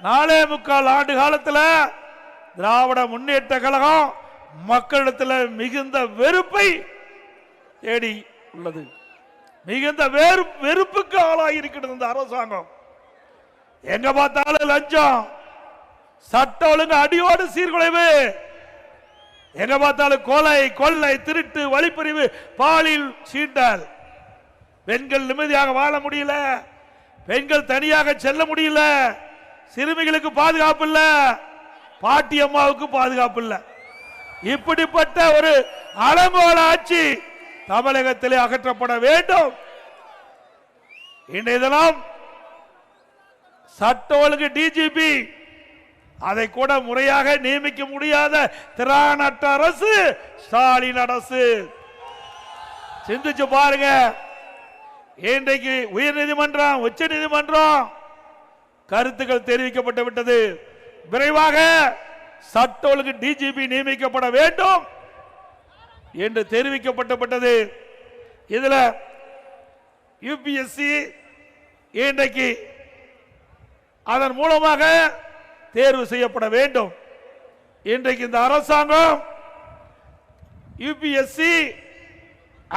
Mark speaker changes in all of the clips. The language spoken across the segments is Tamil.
Speaker 1: 4.25 ஆண்டு காலத்தில் திராவிட முன்னேற்ற கழகம் மக்களிடத்தில் மிகுந்த வெறுப்பை தேடி உள்ளது. மிகுந்த வெறுப்புக்கு ஆளாகி இருக்கிறது இந்த அரசாங்கம். எங்க பார்த்தாலும் லஞ்சம், சட்ட ஒழுங்கு அடியோடு சீர்குலைவு, எங்க பார்த்தாலும் கொலை, கொள்ளை, திருட்டு, வழிப்பறிவு, பாலியல் சீண்டல். பெண்கள் நிம்மதியாக வாழ முடியல, பெண்கள் தனியாக செல்ல முடியல, சிறுமிகளுக்கு பாதுகாப்பு இல்ல, பாட்டி அம்மாவுக்கு பாதுகாப்பு இல்ல. இப்படிப்பட்ட ஒரு அலங்கோல ஆட்சி தமிழகத்திலே அகற்றப்பட வேண்டும். இன்றைய தினம் சட்ட ஒழுங்கு டிஜிபி அதை கூட முறையாக நியமிக்க முடியாத திராணற்ற அரசு ஸ்டாலின் அரசு. சிந்திச்சு பாருங்க. இன்றைக்கு உயர்நீதிமன்றம், உச்ச நீதிமன்றம் கருத்துக்கள் தெரிவிக்கப்பட்டு விட்டது. விரைவாக சட்ட ஒழுங்கு டிஜிபி நியமிக்கப்பட வேண்டும் என்று தெரிவிக்கப்பட்டது. இதுல யுபிஎஸ்சி இன்றைக்கு அதன் மூலமாக தேர்வு செய்யப்பட வேண்டும். இன்றைக்கு இந்த அரசாங்கம் யுபிஎஸ்சி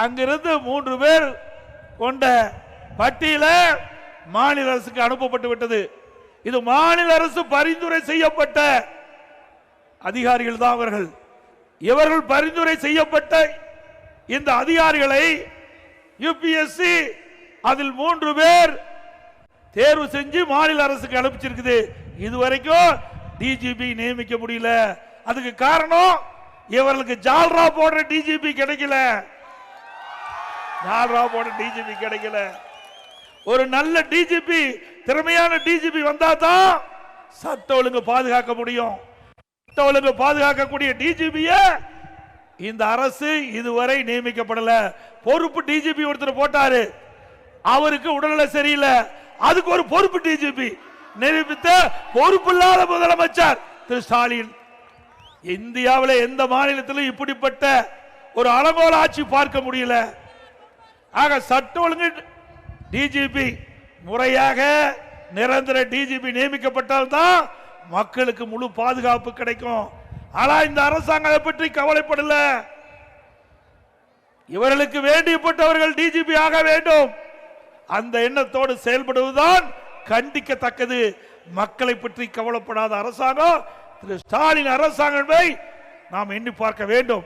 Speaker 1: அங்கிருந்து 3 பேர் கொண்ட பட்டியல மாநில அரசுக்கு அனுப்பப்பட்டு விட்டது. இது மாநில அரசு பரிந்துரை செய்யப்பட்ட அதிகாரிகள் தான் அவர்கள். இவர்கள் பரிந்துரை செய்யப்பட்ட இந்த அதிகாரிகளை யுபிஎஸ்சி அதில் 3 பேர் தேர்வு செஞ்சு மாநில அரசுக்கு அனுப்பிச்சிருக்குது. இதுவரைக்கும் டிஜிபி நியமிக்க முடியல. அதுக்கு காரணம் இவர்களுக்கு ஜால்ரா போடுற டிஜிபி கிடைக்கல. ஜால்ரா போடுற டிஜிபி கிடைக்கல. ஒரு நல்ல டிஜிபி, திறமையான டிஜிபி வந்தா தான் சட்ட ஒழுங்கு பாதுகாக்க முடியும். சட்ட ஒழுங்கு பாதுகாக்கக்கூடிய டிஜிபிய இந்த அரசு இதுவரை நியமிக்கப்படல. பொறுப்பு டிஜிபி ஒருத்தர் போட்டாரு, அவருக்கு உடல்நிலை சரியில்லை, அதுக்கு ஒரு பொறுப்பு டிஜிபி நியமித்த பொறுப்பு இல்லாத முதலமைச்சர் திரு ஸ்டாலின். இந்தியாவில் எந்த மாநிலத்திலும் இப்படிப்பட்ட ஒரு அலங்கோல ஆட்சி பார்க்க முடியல. ஆக சட்ட ஒழுங்கு டிஜிபி முறையாக நிரந்தர டிஜிபி நியமிக்கப்பட்டால் தான் மக்களுக்கு முழு பாதுகாப்பு கிடைக்கும். ஆனா இந்த அரசாங்கம் அதை பற்றி கவலைப்படல. இவர்களுக்கு வேண்டியப்பட்டவர்கள் டிஜிபி ஆக வேண்டும், அந்த எண்ணத்தோடு செயல்படுவதுதான் கண்டிக்கத்தக்கது. மக்களை பற்றி கவலைப்படாத அரசாங்கம் திரு ஸ்டாலின் அரசாங்கத்தை நாம் எண்ணி பார்க்க வேண்டும்.